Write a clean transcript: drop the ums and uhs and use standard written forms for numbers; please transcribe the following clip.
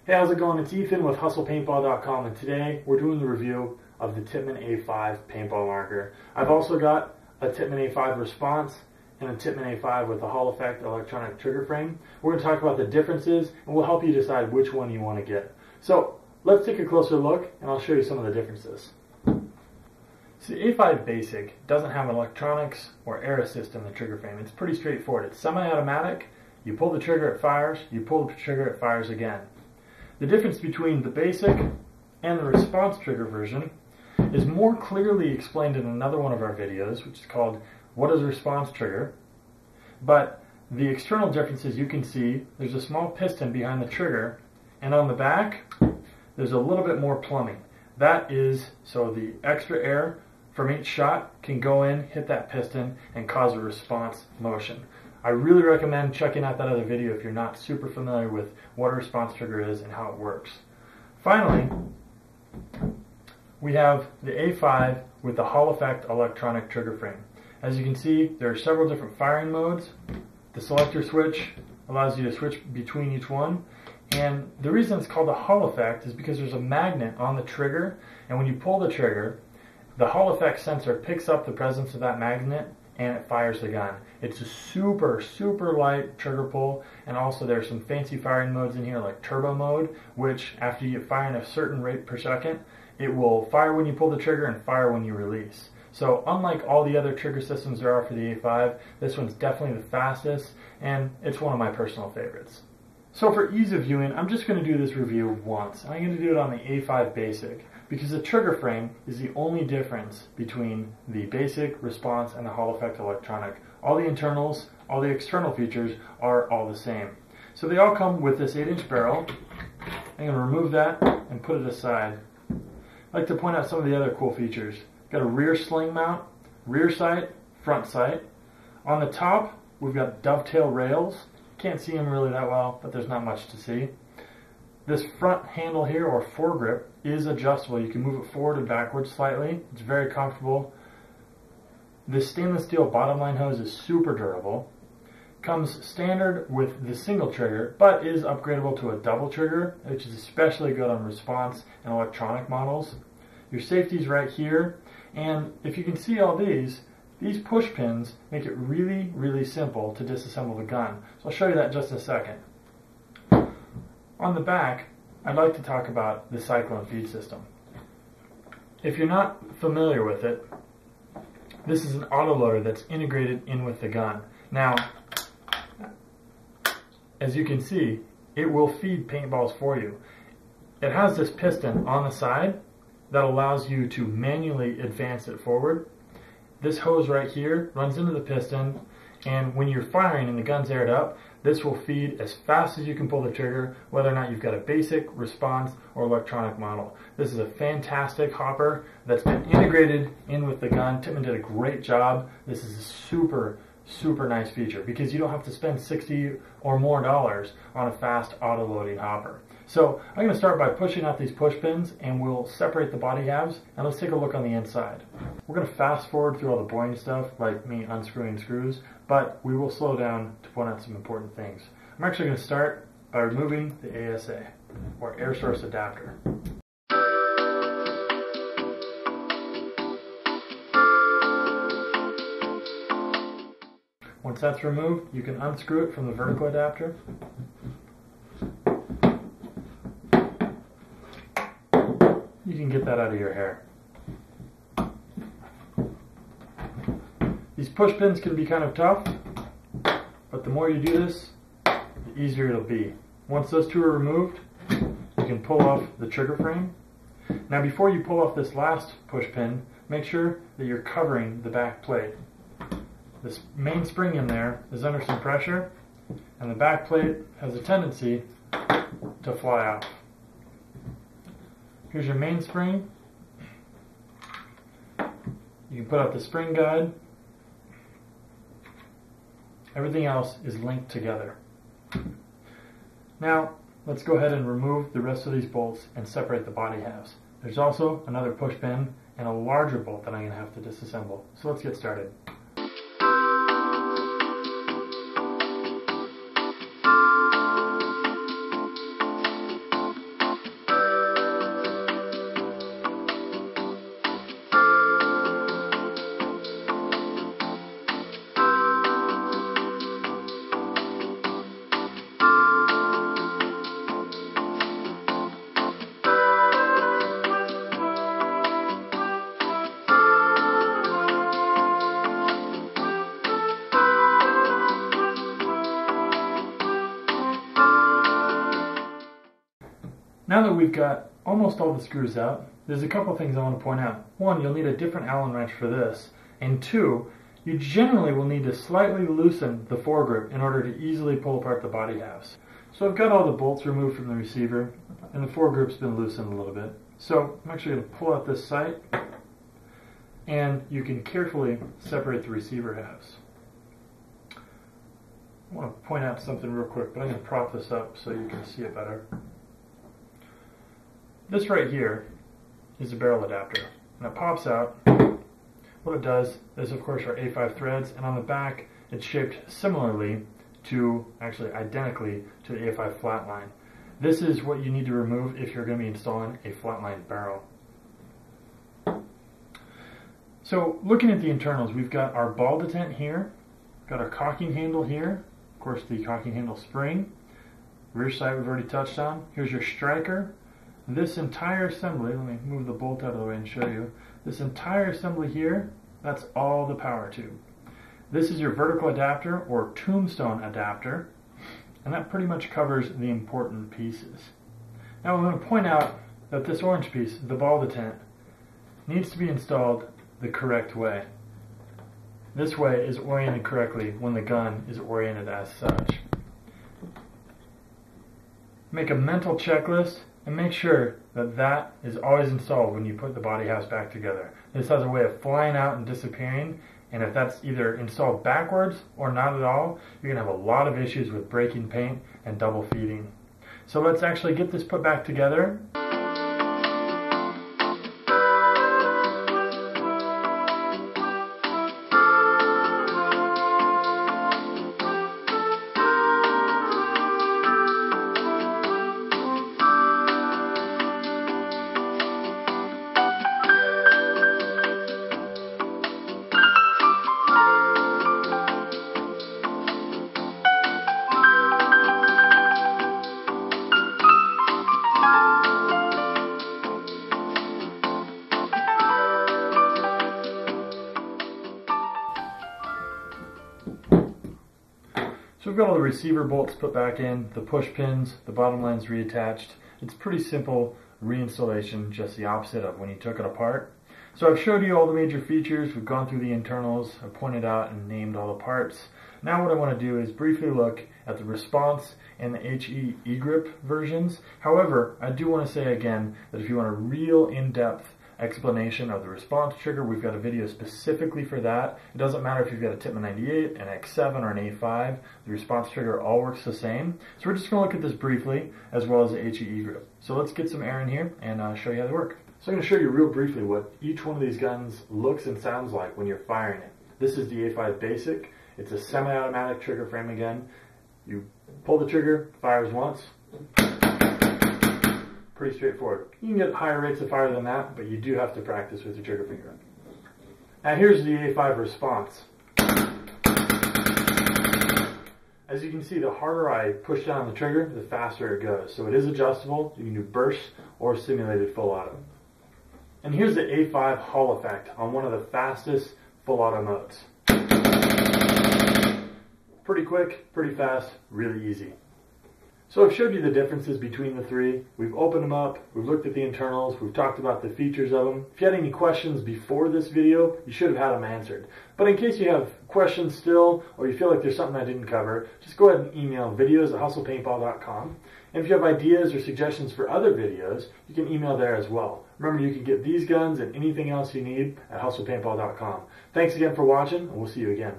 Hey, how's it going? It's Ethan with HustlePaintball.com, and today we're doing the review of the Tippmann A5 paintball marker. I've also got a Tippmann A5 response and a Tippmann A5 with a Hall Effect electronic trigger frame. We're going to talk about the differences, and we'll help you decide which one you want to get. So let's take a closer look, and I'll show you some of the differences. So the A5 Basic doesn't have electronics or air assist in the trigger frame. It's pretty straightforward. It's semi-automatic. You pull the trigger, it fires. You pull the trigger, it fires again. The difference between the basic and the response trigger version is more clearly explained in another one of our videos, which is called What is a Response Trigger? But the external differences you can see, there's a small piston behind the trigger, and on the back there's a little bit more plumbing. That is so the extra air from each shot can go in, hit that piston, and cause a response motion. I really recommend checking out that other video if you're not super familiar with what a response trigger is and how it works. Finally, we have the A5 with the Hall Effect electronic trigger frame. As you can see, there are several different firing modes. The selector switch allows you to switch between each one. And the reason it's called the Hall Effect is because there's a magnet on the trigger, and when you pull the trigger, the Hall Effect sensor picks up the presence of that magnet and it fires the gun. It's a super light trigger pull, and also there's some fancy firing modes in here like turbo mode, which after you get firing at a certain rate per second, it will fire when you pull the trigger and fire when you release. So unlike all the other trigger systems there are for the A5, this one's definitely the fastest, and it's one of my personal favorites. So for ease of viewing, I'm just going to do this review once. I'm going to do it on the A5 Basic, because the trigger frame is the only difference between the basic, response, and the Hall Effect electronic. All the internals, all the external features are all the same. So they all come with this 8-inch barrel. I'm going to remove that and put it aside. I'd like to point out some of the other cool features. Got a rear sling mount, rear sight, front sight. On the top, we've got dovetail rails. Can't see them really that well, but there's not much to see. This front handle here, or foregrip, is adjustable. You can move it forward and backwards slightly. It's very comfortable. This stainless steel bottom line hose is super durable. Comes standard with the single trigger, but is upgradable to a double trigger, which is especially good on response and electronic models. Your safety's right here, and if you can see all these push pins make it really simple to disassemble the gun. So I'll show you that in just a second. On the back, I'd like to talk about the cyclone feed system. If you're not familiar with it, this is an autoloader that's integrated in with the gun. Now, as you can see, it will feed paintballs for you. It has this piston on the side that allows you to manually advance it forward. This hose right here runs into the piston, and when you're firing and the gun's aired up, this will feed as fast as you can pull the trigger, whether or not you've got a basic, response, or electronic model. This is a fantastic hopper that's been integrated in with the gun. Tippmann did a great job. This is a super nice feature because you don't have to spend $60 or more on a fast auto-loading hopper. So I'm going to start by pushing out these push pins, and we'll separate the body halves, and let's take a look on the inside. We're going to fast forward through all the boring stuff, like me unscrewing screws, but we will slow down to point out some important things. I'm actually going to start by removing the ASA, or air source adapter. Once that's removed, you can unscrew it from the vertical adapter. You can get that out of your hair. These push pins can be kind of tough, but the more you do this, the easier it'll be. Once those two are removed, you can pull off the trigger frame. Now before you pull off this last push pin, make sure that you're covering the back plate. This main spring in there is under some pressure, and the back plate has a tendency to fly out. Here's your main spring. You can put out the spring guide. Everything else is linked together. Now, let's go ahead and remove the rest of these bolts and separate the body halves. There's also another push pin and a larger bolt that I'm going to have to disassemble. So let's get started. Now that we've got almost all the screws out, there's a couple things I want to point out. One, you'll need a different Allen wrench for this. And two, you generally will need to slightly loosen the foregrip in order to easily pull apart the body halves. So I've got all the bolts removed from the receiver, and the foregrip's been loosened a little bit. So I'm actually going to pull out this sight, and you can carefully separate the receiver halves. I want to point out something real quick, but I'm going to prop this up so you can see it better. This right here is a barrel adapter, and it pops out. What it does is, of course, our A5 threads, and on the back it's shaped similarly to, actually identically to the A5 flatline. This is what you need to remove if you're going to be installing a flatline barrel. So looking at the internals, we've got our ball detent here, got our cocking handle here, of course the cocking handle spring, rear sight we've already touched on. Here's your striker. This entire assembly, let me move the bolt out of the way and show you. This entire assembly here, that's all the power tube. This is your vertical adapter or tombstone adapter, and that pretty much covers the important pieces. Now I'm going to point out that this orange piece, the ball detent, needs to be installed the correct way. This way is oriented correctly when the gun is oriented as such. Make a mental checklist and make sure that that is always installed when you put the body halves back together. This has a way of flying out and disappearing, and if that's either installed backwards or not at all, you're going to have a lot of issues with breaking paint and double feeding. So let's actually get this put back together. So we've got all the receiver bolts put back in, the push pins, the bottom line's reattached. It's pretty simple reinstallation, just the opposite of when you took it apart. So I've showed you all the major features, we've gone through the internals, I've pointed out and named all the parts. Now what I want to do is briefly look at the response and the HE E-grip versions. However, I do want to say again that if you want a real in-depth explanation of the response trigger, we've got a video specifically for that. It doesn't matter if you've got a Tippmann 98, an X7, or an A5, the response trigger all works the same. So we're just going to look at this briefly, as well as the HE grip. So let's get some air in here and show you how they work. So I'm going to show you real briefly what each one of these guns looks and sounds like when you're firing it. This is the A5 Basic. It's a semi-automatic trigger frame again. You pull the trigger, fires once. Pretty straightforward. You can get higher rates of fire than that, but you do have to practice with your trigger finger. Now here's the A5 response. As you can see, the harder I push down on the trigger, the faster it goes. So it is adjustable. You can do burst or simulated full auto. And here's the A5 Hall effect on one of the fastest full auto modes. Pretty quick, pretty fast, really easy. So I've showed you the differences between the three. We've opened them up, we've looked at the internals, we've talked about the features of them. If you had any questions before this video, you should have had them answered. But in case you have questions still, or you feel like there's something I didn't cover, just go ahead and email videos@hustlepaintball.com. And if you have ideas or suggestions for other videos, you can email there as well. Remember, you can get these guns and anything else you need at hustlepaintball.com. Thanks again for watching, and we'll see you again.